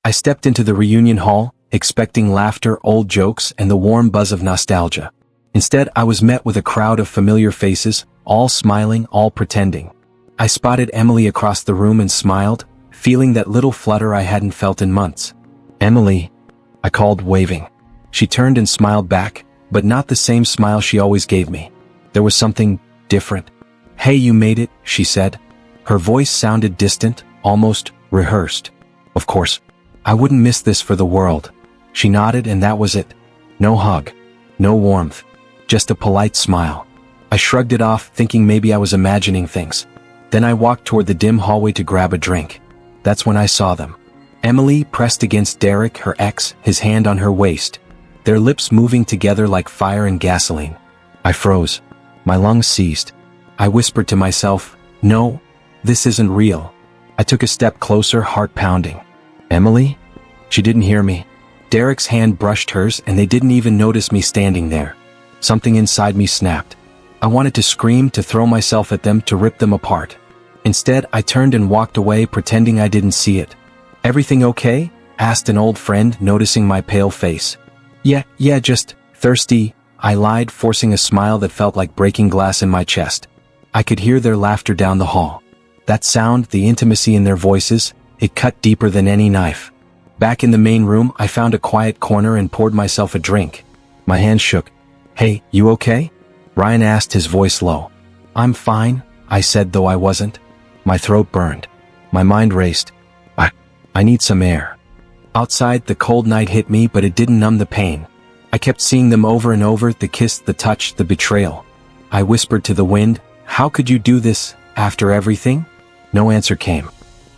I stepped into the reunion hall, expecting laughter, old jokes, and the warm buzz of nostalgia. Instead, I was met with a crowd of familiar faces, all smiling, all pretending. I spotted Emily across the room and smiled, feeling that little flutter I hadn't felt in months. "Emily," I called, waving. She turned and smiled back, but not the same smile she always gave me. There was something different. "Hey, you made it," she said. Her voice sounded distant, almost rehearsed. Of course, I wouldn't miss this for the world. She nodded and that was it. No hug. No warmth. Just a polite smile. I shrugged it off, thinking maybe I was imagining things. Then I walked toward the dim hallway to grab a drink. That's when I saw them. Emily pressed against Derek, her ex, his hand on her waist, their lips moving together like fire and gasoline. I froze. My lungs seized. I whispered to myself, "No, this isn't real." I took a step closer, heart pounding. "Emily?" She didn't hear me. Derek's hand brushed hers and they didn't even notice me standing there. Something inside me snapped. I wanted to scream, to throw myself at them, to rip them apart. Instead, I turned and walked away, pretending I didn't see it. "Everything okay?" asked an old friend, noticing my pale face. Yeah, just thirsty," I lied, forcing a smile that felt like breaking glass in my chest. I could hear their laughter down the hall. That sound, the intimacy in their voices, it cut deeper than any knife. Back in the main room, I found a quiet corner and poured myself a drink. My hands shook. "Hey, you okay?" Ryan asked, his voice low. "I'm fine," I said, though I wasn't. My throat burned. My mind raced. I need some air. Outside, the cold night hit me, but it didn't numb the pain. I kept seeing them over and over, the kiss, the touch, the betrayal. I whispered to the wind, "How could you do this, after everything?" No answer came.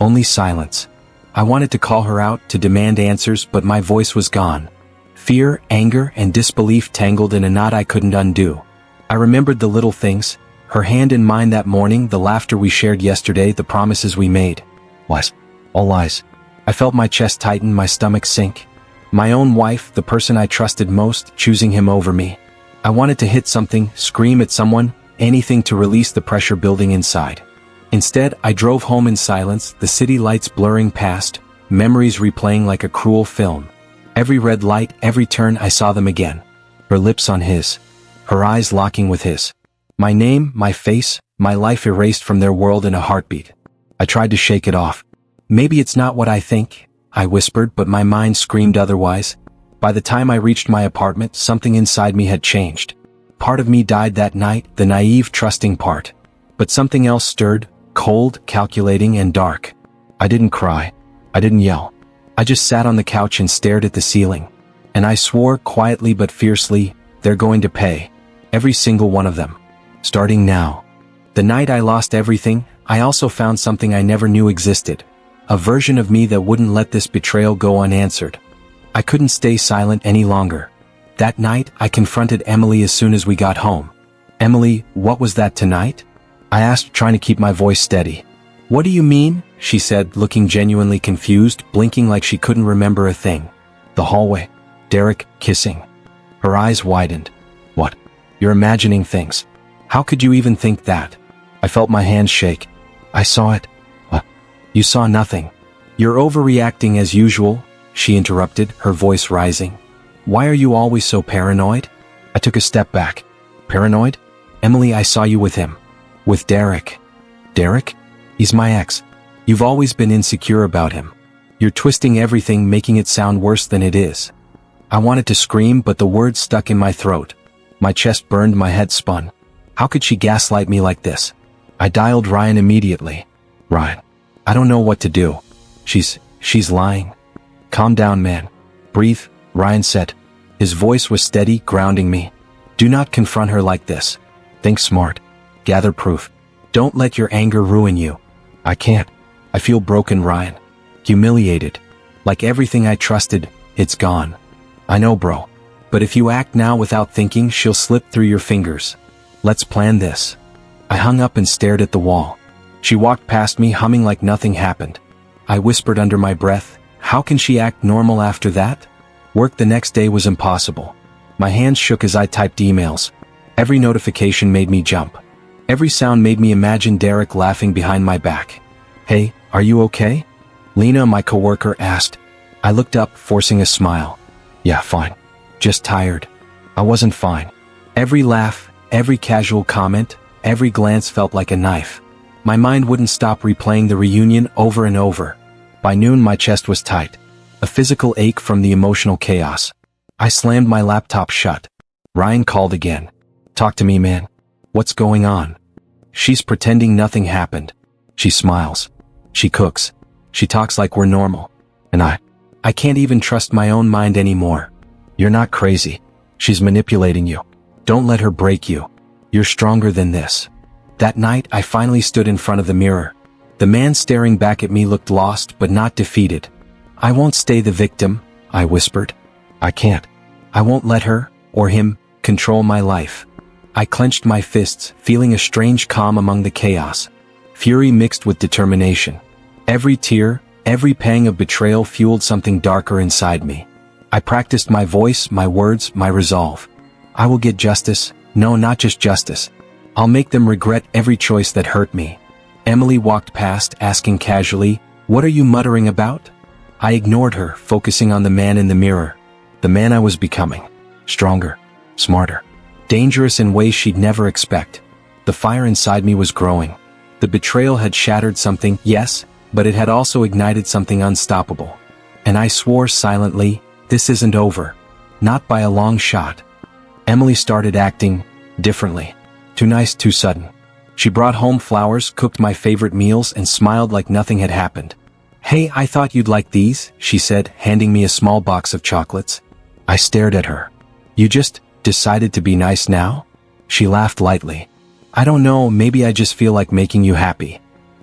Only silence. I wanted to call her out, to demand answers, but my voice was gone. Fear, anger, and disbelief tangled in a knot I couldn't undo. I remembered the little things, her hand in mine that morning, the laughter we shared yesterday, the promises we made. Lies. All lies. I felt my chest tighten, my stomach sink. My own wife, the person I trusted most, choosing him over me. I wanted to hit something, scream at someone, anything to release the pressure building inside. Instead, I drove home in silence, the city lights blurring past, memories replaying like a cruel film. Every red light, every turn, I saw them again. Her lips on his. Her eyes locking with his. My name, my face, my life erased from their world in a heartbeat. I tried to shake it off. "Maybe it's not what I think," I whispered, but my mind screamed otherwise. By the time I reached my apartment, something inside me had changed. Part of me died that night, the naive, trusting part. But something else stirred, cold, calculating, and dark. I didn't cry. I didn't yell. I just sat on the couch and stared at the ceiling. And I swore, quietly but fiercely, they're going to pay. Every single one of them. Starting now. The night I lost everything, I also found something I never knew existed. A version of me that wouldn't let this betrayal go unanswered. I couldn't stay silent any longer. That night, I confronted Emily as soon as we got home. "Emily, what was that tonight?" I asked, trying to keep my voice steady. "What do you mean?" she said, looking genuinely confused, blinking like she couldn't remember a thing. "The hallway. Derek, kissing." Her eyes widened. "What? You're imagining things. How could you even think that?" I felt my hands shake. "I saw it." "What? You saw nothing. You're overreacting as usual," she interrupted, her voice rising. "Why are you always so paranoid?" I took a step back. "Paranoid? Emily, I saw you with him. With Derek." "Derek? He's my ex. You've always been insecure about him. You're twisting everything, making it sound worse than it is." I wanted to scream, but the words stuck in my throat. My chest burned, my head spun. How could she gaslight me like this? I dialed Ryan immediately. "Ryan, I don't know what to do. She's lying." "Calm down, man. Breathe," Ryan said. His voice was steady, grounding me. "Do not confront her like this. Think smart. Gather proof. Don't let your anger ruin you." "I can't. I feel broken, Ryan. Humiliated. Like everything I trusted, it's gone." "I know, bro. But if you act now without thinking, she'll slip through your fingers. Let's plan this." I hung up and stared at the wall. She walked past me, humming like nothing happened. I whispered under my breath, "How can she act normal after that?" Work the next day was impossible. My hands shook as I typed emails. Every notification made me jump. Every sound made me imagine Derek laughing behind my back. "Hey, are you okay?" Lena, my coworker, asked. I looked up, forcing a smile. Yeah, fine. Just tired. I wasn't fine. Every laugh, every casual comment, every glance felt like a knife. My mind wouldn't stop replaying the reunion over and over. By noon my chest was tight. A physical ache from the emotional chaos. I slammed my laptop shut. Ryan called again. Talk to me, man. What's going on? She's pretending nothing happened. She smiles. She cooks. She talks like we're normal. And I can't even trust my own mind anymore. You're not crazy. She's manipulating you. Don't let her break you. You're stronger than this. That night, I finally stood in front of the mirror. The man staring back at me looked lost but not defeated. I won't stay the victim, I whispered. I can't. I won't let her, or him, control my life. I clenched my fists, feeling a strange calm among the chaos. Fury mixed with determination. Every tear, every pang of betrayal fueled something darker inside me. I practiced my voice, my words, my resolve. I will get justice. No, not just justice. I'll make them regret every choice that hurt me. Emily walked past, asking casually, "What are you muttering about?" I ignored her, focusing on the man in the mirror. The man I was becoming. Stronger, smarter, dangerous in ways she'd never expect. The fire inside me was growing. The betrayal had shattered something, yes, but it had also ignited something unstoppable. And I swore silently, this isn't over. Not by a long shot. Emily started acting differently. Too nice, too sudden. She brought home flowers, cooked my favorite meals, and smiled like nothing had happened. "Hey, I thought you'd like these," she said, handing me a small box of chocolates. I stared at her. "You just decided to be nice now?" She laughed lightly. "I don't know, maybe I just feel like making you happy."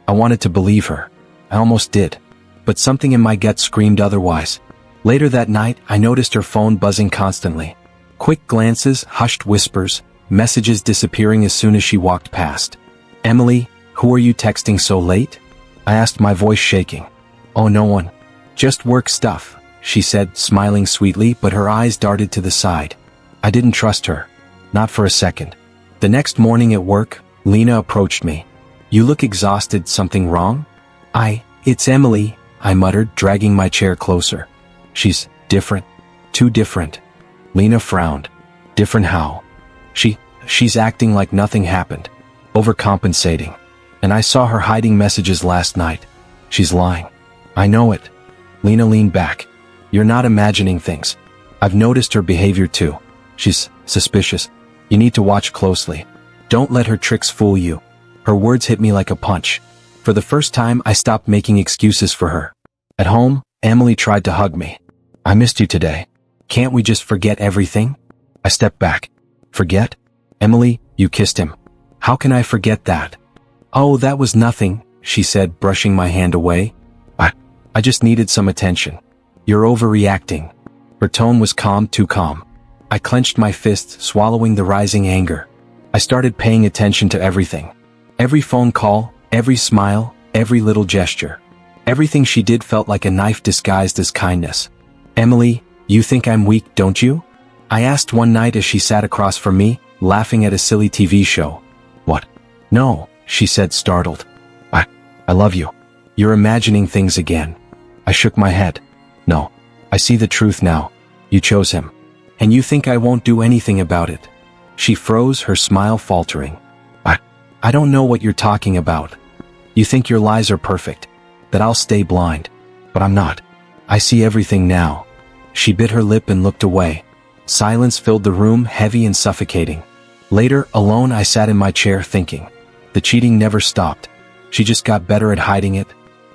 I wanted to believe her. I almost did. But something in my gut screamed otherwise. Later that night, I noticed her phone buzzing constantly. Quick glances, hushed whispers, messages disappearing as soon as she walked past. "Emily, who are you texting so late?" I asked, my voice shaking. "Oh, no one. Just work stuff," she said, smiling sweetly, but her eyes darted to the side. I didn't trust her. Not for a second. The next morning at work, Lena approached me. "You look exhausted, something wrong?" It's Emily," I muttered, dragging my chair closer. "She's different. Too different." Lena frowned. "Different how?" She's acting like nothing happened. Overcompensating. And I saw her hiding messages last night. She's lying. I know it. Lena leaned back. "You're not imagining things. I've noticed her behavior too. She's suspicious. You need to watch closely. Don't let her tricks fool you." Her words hit me like a punch. For the first time, I stopped making excuses for her. At home, Emily tried to hug me. "I missed you today. Can't we just forget everything?" I stepped back. "Forget? Emily, you kissed him. How can I forget that?" "Oh, that was nothing," she said, brushing my hand away. I just needed some attention." "You're overreacting." Her tone was calm, too calm. I clenched my fists, swallowing the rising anger. I started paying attention to everything. Every phone call, every smile, every little gesture. Everything she did felt like a knife disguised as kindness. "Emily, you think I'm weak, don't you?" I asked one night as she sat across from me, laughing at a silly TV show. "What? No," she said, startled. I love you. You're imagining things again." I shook my head. "No. I see the truth now. You chose him. And you think I won't do anything about it?" She froze, her smile faltering. I don't know what you're talking about. You think your lies are perfect, that I'll stay blind. But I'm not. I see everything now." She bit her lip and looked away. Silence filled the room, heavy and suffocating. Later, alone, I sat in my chair thinking. The cheating never stopped. She just got better at hiding it.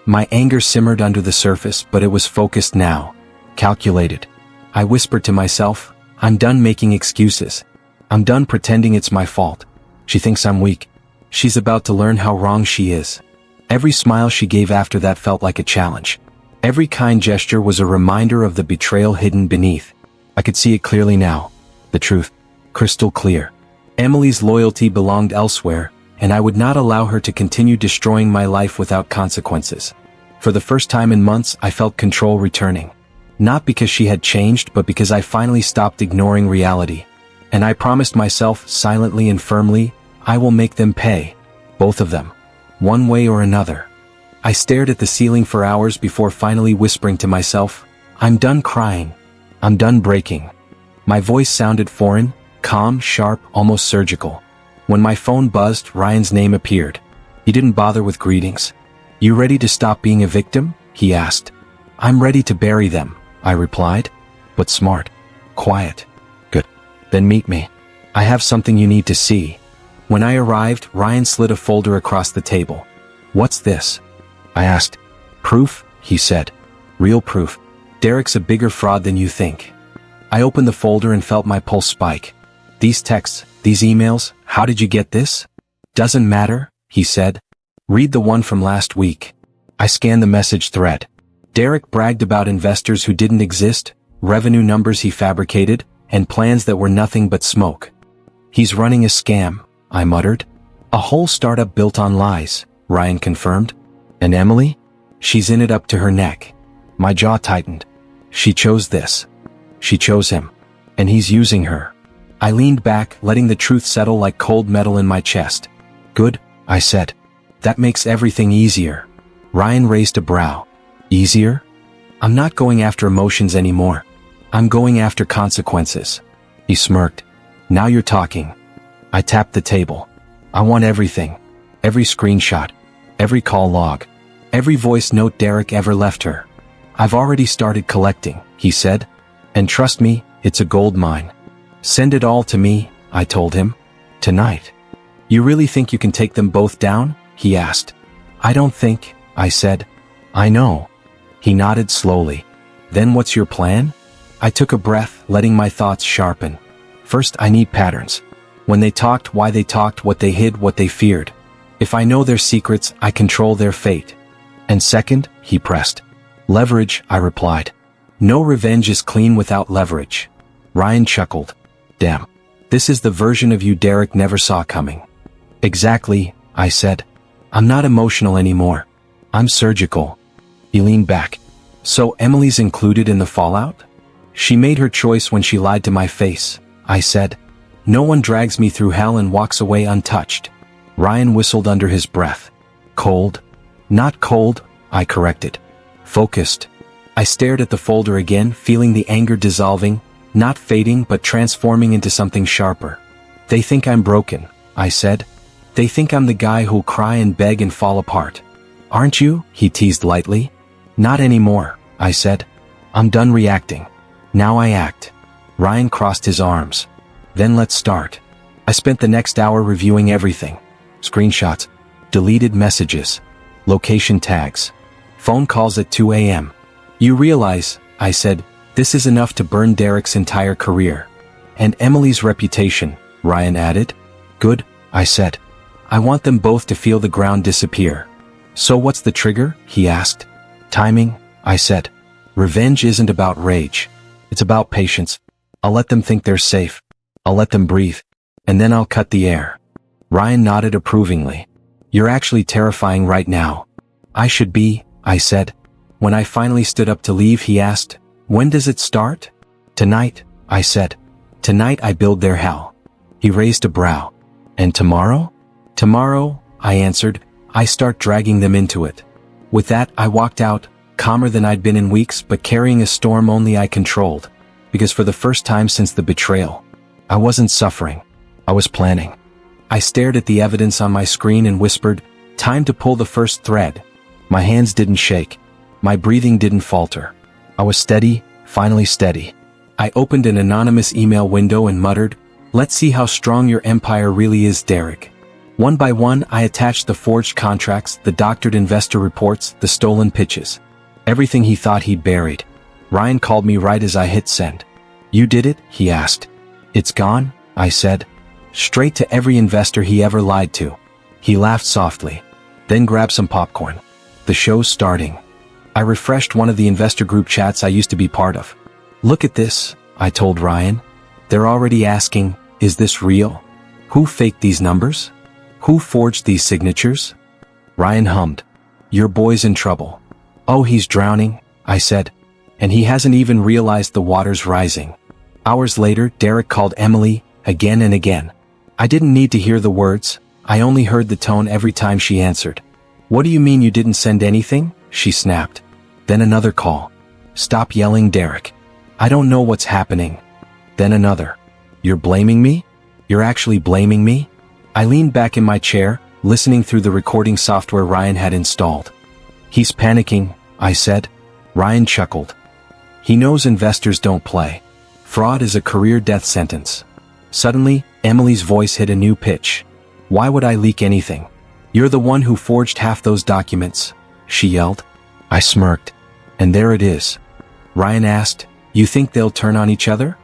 My anger simmered under the surface, but it was focused now. Calculated. I whispered to myself, "I'm done making excuses. I'm done pretending it's my fault. She thinks I'm weak. She's about to learn how wrong she is." Every smile she gave after that felt like a challenge. Every kind gesture was a reminder of the betrayal hidden beneath. I could see it clearly now. The truth. Crystal clear. Emily's loyalty belonged elsewhere, and I would not allow her to continue destroying my life without consequences. For the first time in months, I felt control returning. Not because she had changed, but because I finally stopped ignoring reality. And I promised myself, silently and firmly, I will make them pay. Both of them. One way or another. I stared at the ceiling for hours before finally whispering to myself, I'm done crying. I'm done breaking. My voice sounded foreign, calm, sharp, almost surgical. When my phone buzzed, Ryan's name appeared. He didn't bother with greetings. You ready to stop being a victim? He asked. I'm ready to bury them, I replied. But smart. Quiet. Good. Then meet me. I have something you need to see. When I arrived, Ryan slid a folder across the table. What's this? I asked. Proof, he said. Real proof. Derek's a bigger fraud than you think. I opened the folder and felt my pulse spike. These texts, these emails, how did you get this? Doesn't matter, he said. Read the one from last week. I scanned the message thread. Derek bragged about investors who didn't exist, revenue numbers he fabricated, and plans that were nothing but smoke. He's running a scam, I muttered. A whole startup built on lies, Ryan confirmed. And Emily? She's in it up to her neck. My jaw tightened. She chose this. She chose him. And he's using her. I leaned back, letting the truth settle like cold metal in my chest. Good, I said. That makes everything easier. Ryan raised a brow. Easier? I'm not going after emotions anymore. I'm going after consequences. He smirked. Now you're talking. I tapped the table. I want everything. Every screenshot. Every call log. Every voice note Derek ever left her. I've already started collecting, he said. And trust me, it's a gold mine. Send it all to me, I told him. Tonight. You really think you can take them both down? He asked. I don't think, I said. I know. He nodded slowly. Then what's your plan? I took a breath, letting my thoughts sharpen. First, I need patterns. When they talked, why they talked, what they hid, what they feared. If I know their secrets, I control their fate. And second, he pressed. Leverage, I replied. No revenge is clean without leverage. Ryan chuckled. Damn. This is the version of you Derek never saw coming. Exactly, I said. I'm not emotional anymore. I'm surgical. He leaned back. So Emily's included in the fallout? She made her choice when she lied to my face, I said. No one drags me through hell and walks away untouched. Ryan whistled under his breath. Cold? Not cold, I corrected. Focused. I stared at the folder again, feeling the anger dissolving, not fading but transforming into something sharper. They think I'm broken, I said. They think I'm the guy who'll cry and beg and fall apart. Aren't you? He teased lightly. Not anymore, I said. I'm done reacting. Now I act. Ryan crossed his arms. Then let's start. I spent the next hour reviewing everything. Screenshots. Deleted messages. Location tags. Phone calls at 2 a.m. You realize, I said, this is enough to burn Derek's entire career. And Emily's reputation, Ryan added. Good, I said. I want them both to feel the ground disappear. So what's the trigger? He asked. Timing, I said. Revenge isn't about rage. It's about patience. I'll let them think they're safe. I'll let them breathe. And then I'll cut the air. Ryan nodded approvingly. You're actually terrifying right now. I should be, I said. When I finally stood up to leave, he asked, when does it start? Tonight, I said. Tonight I build their hell. He raised a brow. And tomorrow? Tomorrow, I answered, I start dragging them into it. With that, I walked out, calmer than I'd been in weeks, but carrying a storm only I controlled. Because for the first time since the betrayal, I wasn't suffering. I was planning. I stared at the evidence on my screen and whispered, time to pull the first thread. My hands didn't shake. My breathing didn't falter. I was steady, finally steady. I opened an anonymous email window and muttered, let's see how strong your empire really is, Derek. One by one, I attached the forged contracts, the doctored investor reports, the stolen pitches. Everything he thought he'd buried. Ryan called me right as I hit send. You did it? He asked. It's gone, I said. Straight to every investor he ever lied to. He laughed softly. Then grabbed some popcorn. The show's starting. I refreshed one of the investor group chats I used to be part of. Look at this, I told Ryan. They're already asking, is this real? Who faked these numbers? Who forged these signatures? Ryan hummed. Your boy's in trouble. Oh, he's drowning, I said. And he hasn't even realized the water's rising. Hours later, Derek called Emily, again and again. I didn't need to hear the words, I only heard the tone every time she answered. What do you mean you didn't send anything? She snapped. Then another call. Stop yelling, Derek. I don't know what's happening. Then another. You're blaming me? You're actually blaming me? I leaned back in my chair, listening through the recording software Ryan had installed. He's panicking, I said. Ryan chuckled. He knows investors don't play. Fraud is a career death sentence. Suddenly, Emily's voice hit a new pitch. Why would I leak anything? You're the one who forged half those documents, she yelled. I smirked. And there it is. Ryan asked, you think they'll turn on each other?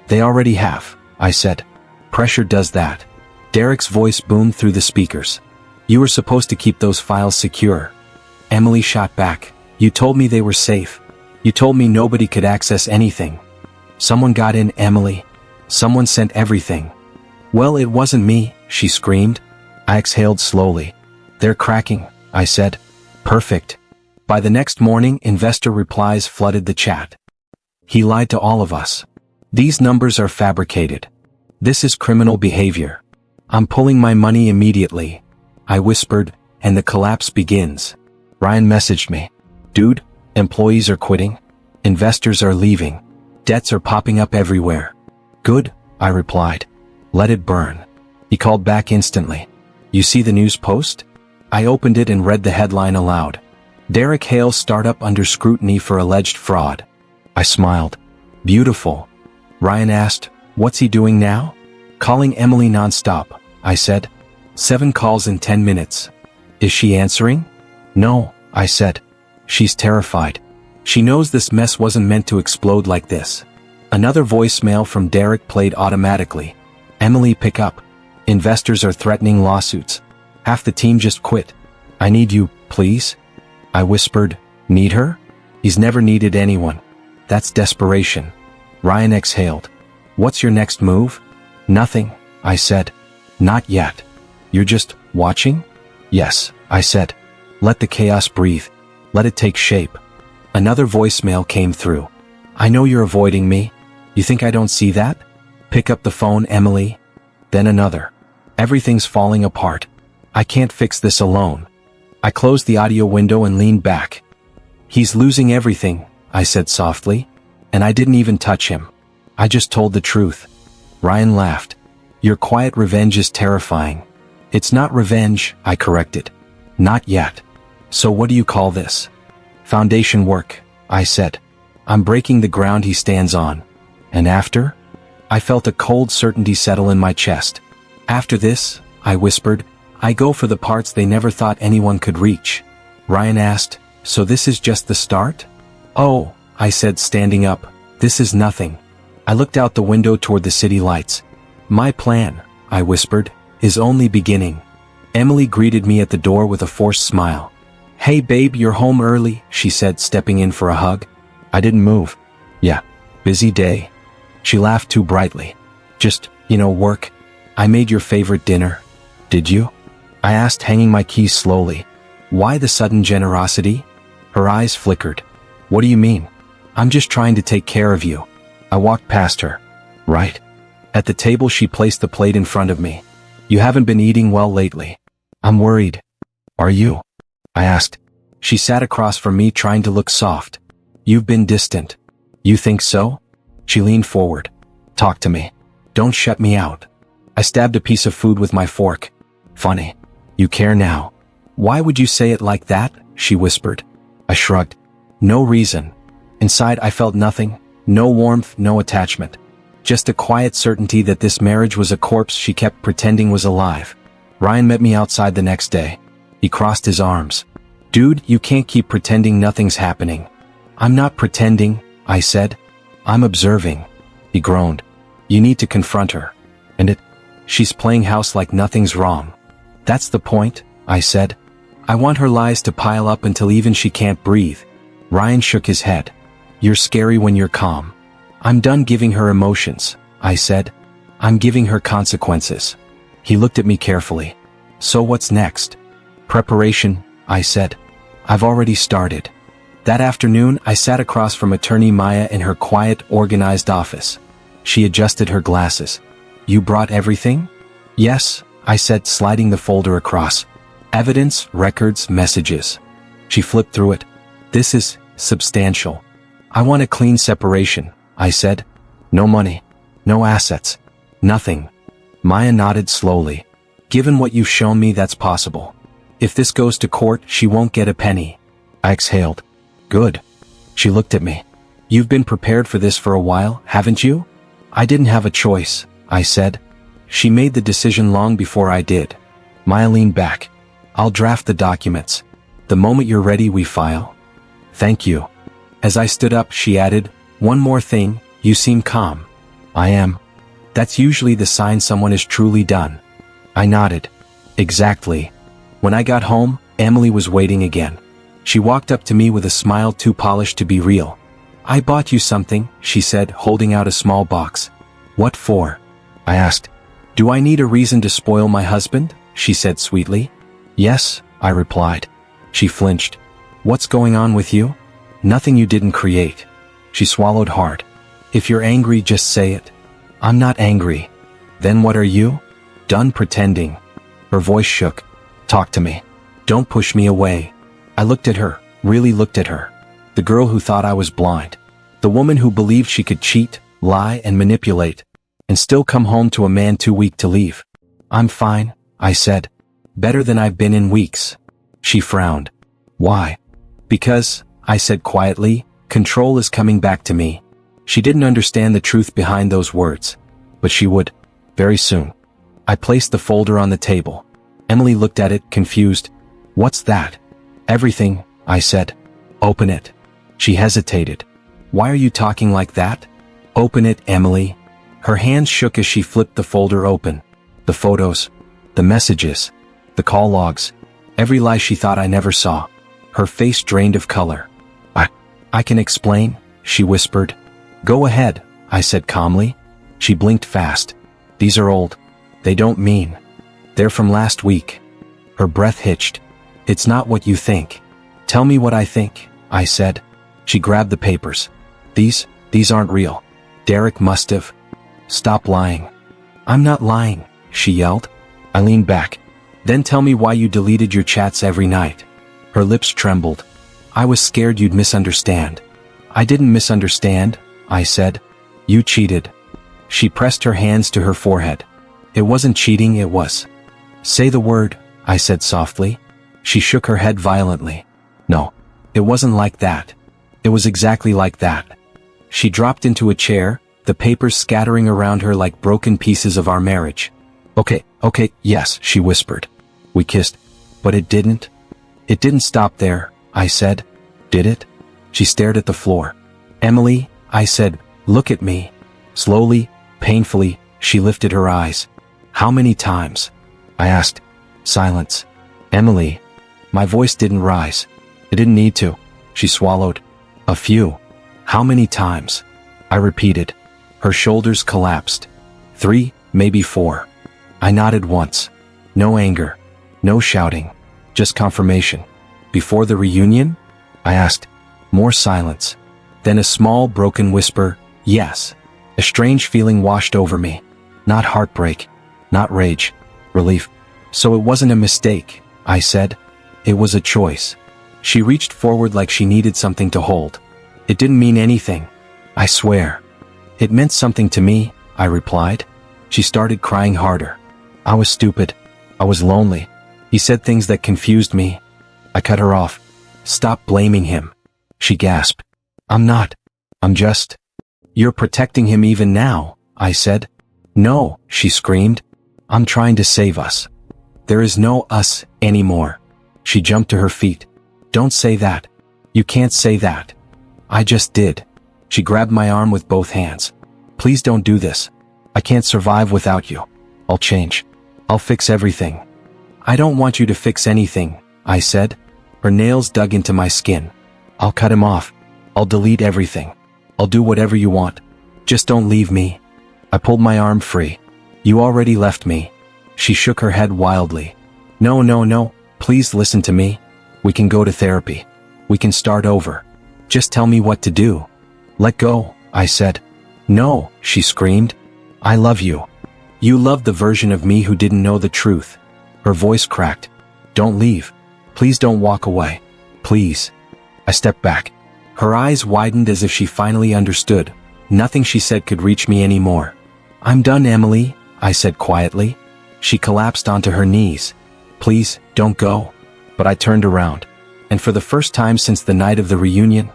They already have, I said. Pressure does that. Derek's voice boomed through the speakers. You were supposed to keep those files secure. Emily shot back. You told me they were safe. You told me nobody could access anything. Someone got in, Emily. Someone sent everything. Well, it wasn't me, she screamed. I exhaled slowly. They're cracking, I said. Perfect. By the next morning, investor replies flooded the chat. He lied to all of us. These numbers are fabricated. This is criminal behavior. I'm pulling my money immediately, I whispered, and the collapse begins. Ryan messaged me. Dude, employees are quitting. Investors are leaving. Debts are popping up everywhere. Good, I replied. Let it burn. He called back instantly. You see the news post? I opened it and read the headline aloud. Derek Hale's startup under scrutiny for alleged fraud. I smiled. Beautiful. Ryan asked, what's he doing now? Calling Emily nonstop, I said. 7 calls in 10 minutes. Is she answering? No, I said. She's terrified. She knows this mess wasn't meant to explode like this. Another voicemail from Derek played automatically. Emily, pick up. Investors are threatening lawsuits. Half the team just quit. I need you, please. I whispered, need her? He's never needed anyone. That's desperation. Ryan exhaled. What's your next move? Nothing, I said. Not yet. You're just watching? Yes, I said. Let the chaos breathe. Let it take shape. Another voicemail came through. I know you're avoiding me. You think I don't see that? Pick up the phone, Emily. Then another. Everything's falling apart. I can't fix this alone. I closed the audio window and leaned back. He's losing everything, I said softly. And I didn't even touch him. I just told the truth. Ryan laughed. Your quiet revenge is terrifying. It's not revenge, I corrected. Not yet. So what do you call this? Foundation work, I said. I'm breaking the ground he stands on. And after? I felt a cold certainty settle in my chest. After this, I whispered, I go for the parts they never thought anyone could reach. Ryan asked, so this is just the start? Oh, I said, standing up, this is nothing. I looked out the window toward the city lights. My plan, I whispered, is only beginning. Emily greeted me at the door with a forced smile. Hey babe, you're home early, she said, stepping in for a hug. I didn't move. Yeah, busy day. She laughed too brightly. Just, work. I made your favorite dinner. Did you? I asked, hanging my keys slowly. Why the sudden generosity? Her eyes flickered. What do you mean? I'm just trying to take care of you. I walked past her. Right. At the table she placed the plate in front of me. You haven't been eating well lately. I'm worried. Are you? I asked. She sat across from me, trying to look soft. You've been distant. You think so? She leaned forward. Talk to me. Don't shut me out. I stabbed a piece of food with my fork. Funny. You care now. Why would you say it like that? She whispered. I shrugged. No reason. Inside I felt nothing. No warmth, no attachment. Just a quiet certainty that this marriage was a corpse she kept pretending was alive. Ryan met me outside the next day. He crossed his arms. Dude, you can't keep pretending nothing's happening. I'm not pretending, I said. I'm observing. He groaned. You need to confront her. And she's playing house like nothing's wrong. That's the point, I said. I want her lies to pile up until even she can't breathe. Ryan shook his head. You're scary when you're calm. I'm done giving her emotions, I said. I'm giving her consequences. He looked at me carefully. So what's next? Preparation, I said. I've already started. That afternoon, I sat across from attorney Maya in her quiet, organized office. She adjusted her glasses. You brought everything? Yes, I said, sliding the folder across. Evidence, records, messages. She flipped through it. This is substantial. I want a clean separation, I said. No money. No assets. Nothing. Maya nodded slowly. Given what you've shown me, that's possible. If this goes to court, she won't get a penny. I exhaled. Good. She looked at me. You've been prepared for this for a while, haven't you? I didn't have a choice, I said. She made the decision long before I did. Maya leaned back. I'll draft the documents. The moment you're ready, we file. Thank you. As I stood up, she added, one more thing, you seem calm. I am. That's usually the sign someone is truly done. I nodded. Exactly. When I got home, Emily was waiting again. She walked up to me with a smile too polished to be real. I bought you something, she said, holding out a small box. What for? I asked. Do I need a reason to spoil my husband? She said sweetly. Yes, I replied. She flinched. What's going on with you? Nothing you didn't create. She swallowed hard. If you're angry, just say it. I'm not angry. Then what are you? Done pretending. Her voice shook. Talk to me. Don't push me away. I looked at her, really looked at her. The girl who thought I was blind. The woman who believed she could cheat, lie, and manipulate, and still come home to a man too weak to leave. I'm fine, I said. Better than I've been in weeks. She frowned. Why? Because, I said quietly, control is coming back to me. She didn't understand the truth behind those words. But she would. Very soon. I placed the folder on the table. Emily looked at it, confused. What's that? Everything, I said. Open it. She hesitated. Why are you talking like that? Open it, Emily. Her hands shook as she flipped the folder open. The photos. The messages. The call logs. Every lie she thought I never saw. Her face drained of color. I can explain, she whispered. Go ahead, I said calmly. She blinked fast. These are old. They don't mean. They're from last week. Her breath hitched. It's not what you think. Tell me what I think, I said. She grabbed the papers. These aren't real. Derek must have. Stop lying. I'm not lying, she yelled. I leaned back. Then tell me why you deleted your chats every night. Her lips trembled. I was scared you'd misunderstand. I didn't misunderstand, I said. You cheated. She pressed her hands to her forehead. It wasn't cheating, it was. Say the word, I said softly. She shook her head violently. No, it wasn't like that. It was exactly like that. She dropped into a chair, the papers scattering around her like broken pieces of our marriage. Okay, yes, she whispered. We kissed. But it didn't. It didn't stop there, I said. Did it? She stared at the floor. Emily, I said, look at me. Slowly, painfully, she lifted her eyes. How many times? I asked. Silence. Emily. My voice didn't rise. It didn't need to. She swallowed. A few. How many times? I repeated. Her shoulders collapsed. 3, maybe 4. I nodded once. No anger. No shouting. Just confirmation. Before the reunion? I asked. More silence. Then a small broken whisper, yes. A strange feeling washed over me. Not heartbreak. Not rage. Relief. So it wasn't a mistake, I said. It was a choice. She reached forward like she needed something to hold. It didn't mean anything. I swear. It meant something to me, I replied. She started crying harder. I was stupid. I was lonely. He said things that confused me. I cut her off. Stop blaming him. She gasped. I'm not. I'm just. You're protecting him even now, I said. No, she screamed. I'm trying to save us. There is no us anymore. She jumped to her feet. Don't say that. You can't say that. I just did. She grabbed my arm with both hands. Please don't do this. I can't survive without you. I'll change. I'll fix everything. I don't want you to fix anything, I said. Her nails dug into my skin. I'll cut him off. I'll delete everything. I'll do whatever you want. Just don't leave me. I pulled my arm free. You already left me. She shook her head wildly. No. Please listen to me. We can go to therapy. We can start over. Just tell me what to do. Let go, I said. No, she screamed. I love you. You loved the version of me who didn't know the truth. Her voice cracked. Don't leave. Please don't walk away. Please. I stepped back. Her eyes widened as if she finally understood. Nothing she said could reach me anymore. "I'm done, Emily," I said quietly. She collapsed onto her knees. "Please, don't go." But I turned around. And for the first time since the night of the reunion,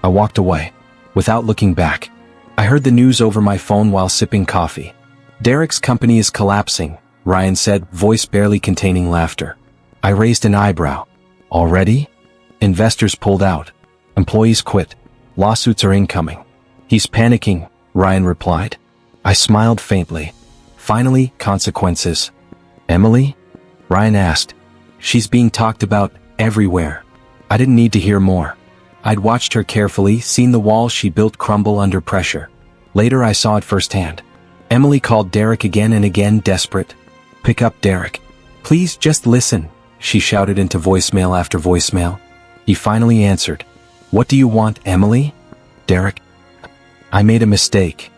I walked away, without looking back. I heard the news over my phone while sipping coffee. "Derek's company is collapsing," Ryan said, voice barely containing laughter. I raised an eyebrow. "Already?" "Investors pulled out. Employees quit. Lawsuits are incoming." "He's panicking," Ryan replied. I smiled faintly. "Finally, consequences." "Emily?" Ryan asked. "She's being talked about everywhere." I didn't need to hear more. I'd watched her carefully, seen the walls she built crumble under pressure. Later I saw it firsthand. Emily called Derek again and again, desperate. "Pick up, Derek. Please, just listen," she shouted into voicemail after voicemail. He finally answered. "What do you want, Emily?" "Derek, I made a mistake."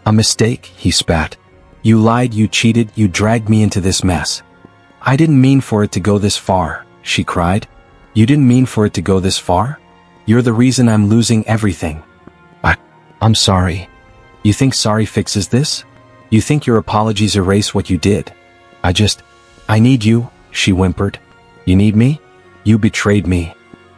"A mistake?" he spat. "You lied, you cheated, you dragged me into this mess." "I didn't mean for it to go this far," she cried. "You didn't mean for it to go this far? You're the reason I'm losing everything." I'm sorry." "You think sorry fixes this? You think your apologies erase what you did?" I need you," she whimpered. "You need me? You betrayed me."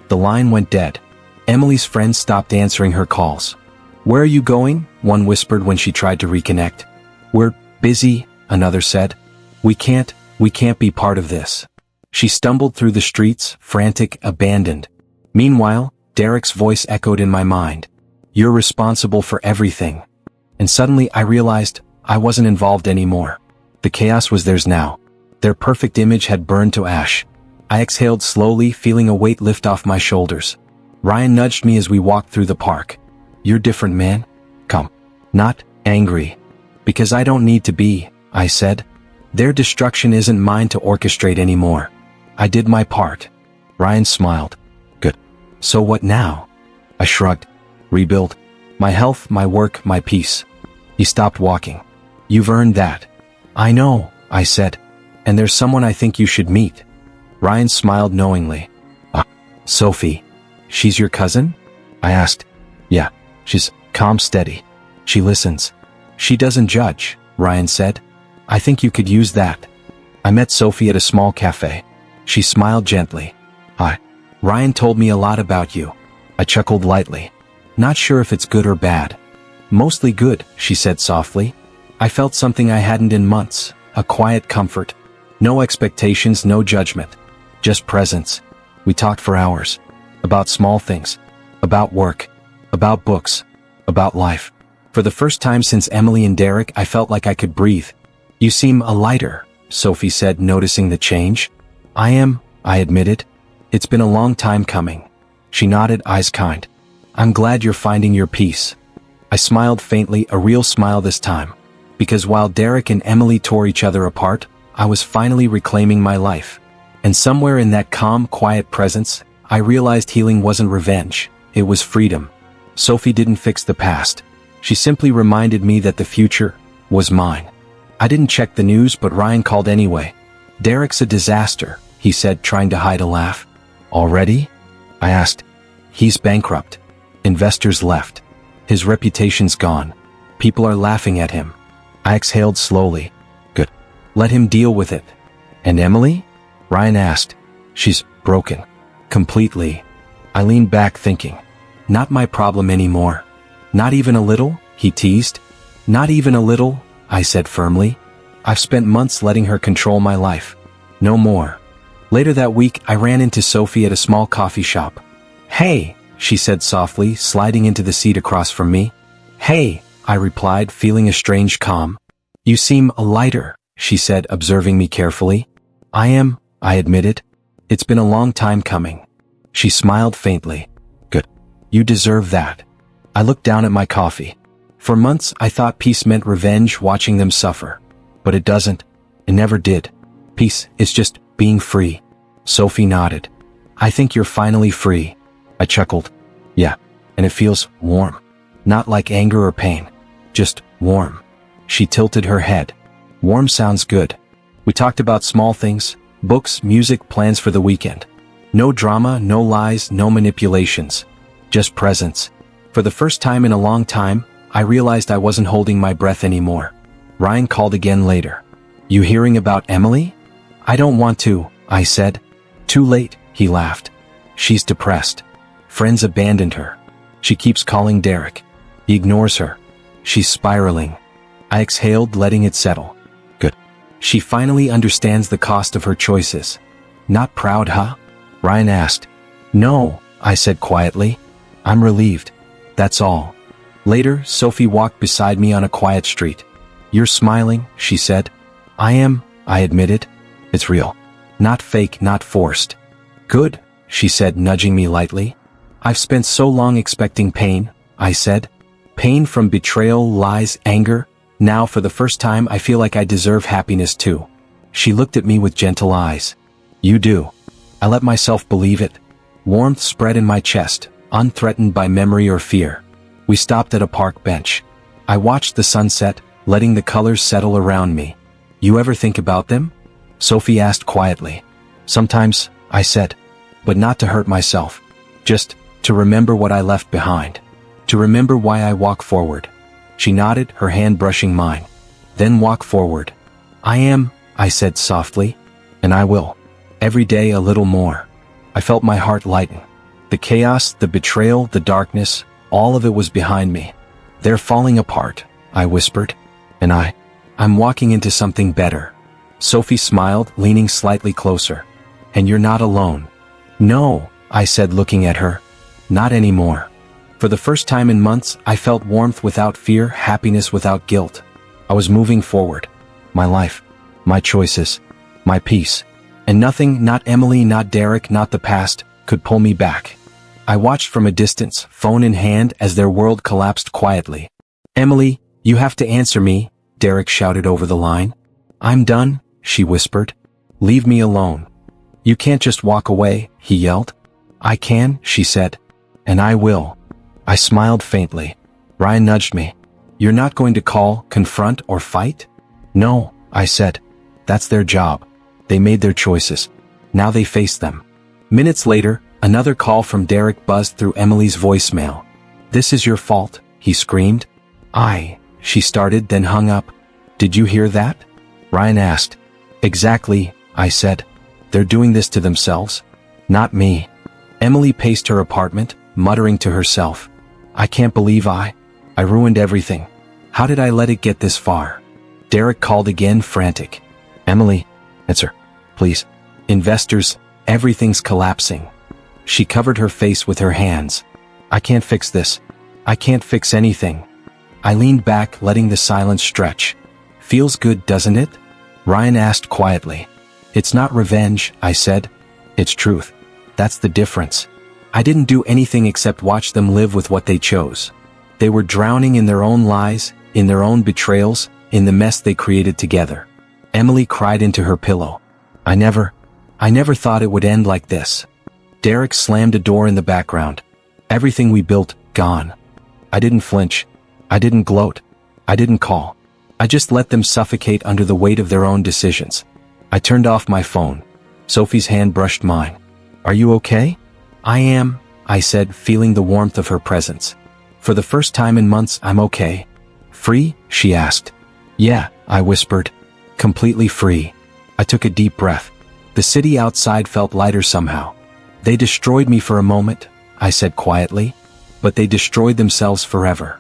The line went dead. Emily's friends stopped answering her calls. "Where are you going?" one whispered when she tried to reconnect. "We're busy," another said. We can't be part of this." She stumbled through the streets, frantic, abandoned. Meanwhile, Derek's voice echoed in my mind. "You're responsible for everything." And suddenly I realized I wasn't involved anymore. The chaos was theirs now. Their perfect image had burned to ash. I exhaled slowly, feeling a weight lift off my shoulders. Ryan nudged me as we walked through the park. "You're different, man. Come." "Not angry." "Because I don't need to be," I said. "Their destruction isn't mine to orchestrate anymore. I did my part." Ryan smiled. "Good. So what now?" I shrugged. "Rebuild. My health, my work, my peace." He stopped walking. "You've earned that." "I know," I said. "And there's someone I think you should meet." Ryan smiled knowingly. Sophie. She's your cousin?" I asked. "Yeah. She's calm, steady. She listens. She doesn't judge," Ryan said. "I think you could use that." I met Sophie at a small cafe. She smiled gently. "Hi. Ryan told me a lot about you." I chuckled lightly. "Not sure if it's good or bad." "Mostly good," she said softly. I felt something I hadn't in months, a quiet comfort. No expectations, no judgment. Just presence. We talked for hours. About small things. About work. About books. About life. For the first time since Emily and Derek, I felt like I could breathe. "You seem a lighter," Sophie said, noticing the change. "I am," I admitted. "It's been a long time coming." She nodded, eyes kind. "I'm glad you're finding your peace." I smiled faintly, a real smile this time. Because while Derek and Emily tore each other apart, I was finally reclaiming my life. And somewhere in that calm, quiet presence, I realized healing wasn't revenge, it was freedom. Sophie didn't fix the past. She simply reminded me that the future was mine. I didn't check the news, but Ryan called anyway. "Derek's a disaster," he said, trying to hide a laugh. "Already?" I asked. "He's bankrupt. Investors left. His reputation's gone. People are laughing at him." I exhaled slowly. "Good. Let him deal with it." "And Emily?" Ryan asked. "She's broken. Completely." I leaned back thinking. "Not my problem anymore." "Not even a little?" he teased. "Not even a little," I said firmly. "I've spent months letting her control my life. No more." Later that week, I ran into Sophie at a small coffee shop. "Hey," she said softly, sliding into the seat across from me. "Hey," I replied, feeling a strange calm. "You seem lighter," she said, observing me carefully. "I am," I admitted. "It's been a long time coming." She smiled faintly. "Good. You deserve that." I looked down at my coffee. For months, I thought peace meant revenge, watching them suffer. But it doesn't. It never did. Peace is just being free. Sophie nodded. "I think you're finally free." I chuckled. "Yeah, and it feels warm. Not like anger or pain. Just warm." She tilted her head. "Warm sounds good." We talked about small things, books, music, plans for the weekend. No drama, no lies, no manipulations. just presence. For the first time in a long time, I realized I wasn't holding my breath anymore. Ryan called again later. You hearing about Emily? I don't want to, I said. Too late, he laughed. She's depressed. Friends abandoned her. She keeps calling Derek. He ignores her. She's spiraling. I exhaled, letting it settle. Good. She finally understands the cost of her choices. Not proud, huh? Ryan asked. No, I said quietly. I'm relieved. That's all. Later, Sophie walked beside me on a quiet street. You're smiling, she said. I am, I admitted. It's real. Not fake, not forced. Good, she said, nudging me lightly. I've spent so long expecting pain, I said. Pain from betrayal, lies, anger. Now, for the first time, I feel like I deserve happiness too. She looked at me with gentle eyes. You do. I let myself believe it. Warmth spread in my chest, unthreatened by memory or fear. We stopped at a park bench. I watched the sunset, letting the colors settle around me. You ever think about them? Sophie asked quietly. Sometimes, I said. But not to hurt myself. Just to remember what I left behind. To remember why I walk forward. She nodded, her hand brushing mine. Then walk forward. I said softly. And I will. Every day a little more. I felt my heart lighten. The chaos, the betrayal, the darkness, all of it was behind me. They're falling apart, I whispered. And I'm walking into something better. Sophie smiled, leaning slightly closer. And you're not alone. No, I said, looking at her. Not anymore. For the first time in months, I felt warmth without fear, happiness without guilt. I was moving forward. My life, my choices, my peace. And nothing, not Emily, not Derek, not the past, could pull me back. I watched from a distance, phone in hand, as their world collapsed quietly. Emily, you have to answer me, Derek shouted over the line. I'm done, she whispered. Leave me alone. You can't just walk away, he yelled. I can, she said. And I will. I smiled faintly. Ryan nudged me. You're not going to call, confront, or fight? No, I said. That's their job. They made their choices. Now they face them. Minutes later, another call from Derek buzzed through Emily's voicemail. This is your fault, he screamed. She started, then hung up. Did you hear that? Ryan asked. Exactly, I said. They're doing this to themselves. Not me. Emily paced her apartment, muttering to herself. I can't believe I ruined everything. How did I let it get this far? Derek called again, frantic. Emily, answer, please. Investors, everything's collapsing. She covered her face with her hands. I can't fix this. I can't fix anything. I leaned back, letting the silence stretch. Feels good, doesn't it? Ryan asked quietly. It's not revenge, I said. It's truth. That's the difference. I didn't do anything except watch them live with what they chose. They were drowning in their own lies, in their own betrayals, in the mess they created together. Emily cried into her pillow. I never thought it would end like this. Derek slammed a door in the background. Everything we built, gone. I didn't flinch. I didn't gloat. I didn't call. I just let them suffocate under the weight of their own decisions. I turned off my phone. Sophie's hand brushed mine. Are you okay? I am, I said, feeling the warmth of her presence. For the first time in months, I'm okay. Free? She asked. Yeah, I whispered. Completely free. I took a deep breath. The city outside felt lighter somehow. They destroyed me for a moment, I said quietly, but they destroyed themselves forever.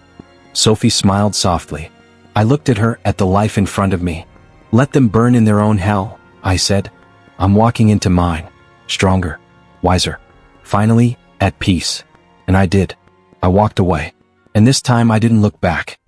Sophie smiled softly. I looked at her, at the life in front of me. Let them burn in their own hell, I said. I'm walking into mine. Stronger. Wiser. Finally, at peace. And I did. I walked away. And this time I didn't look back.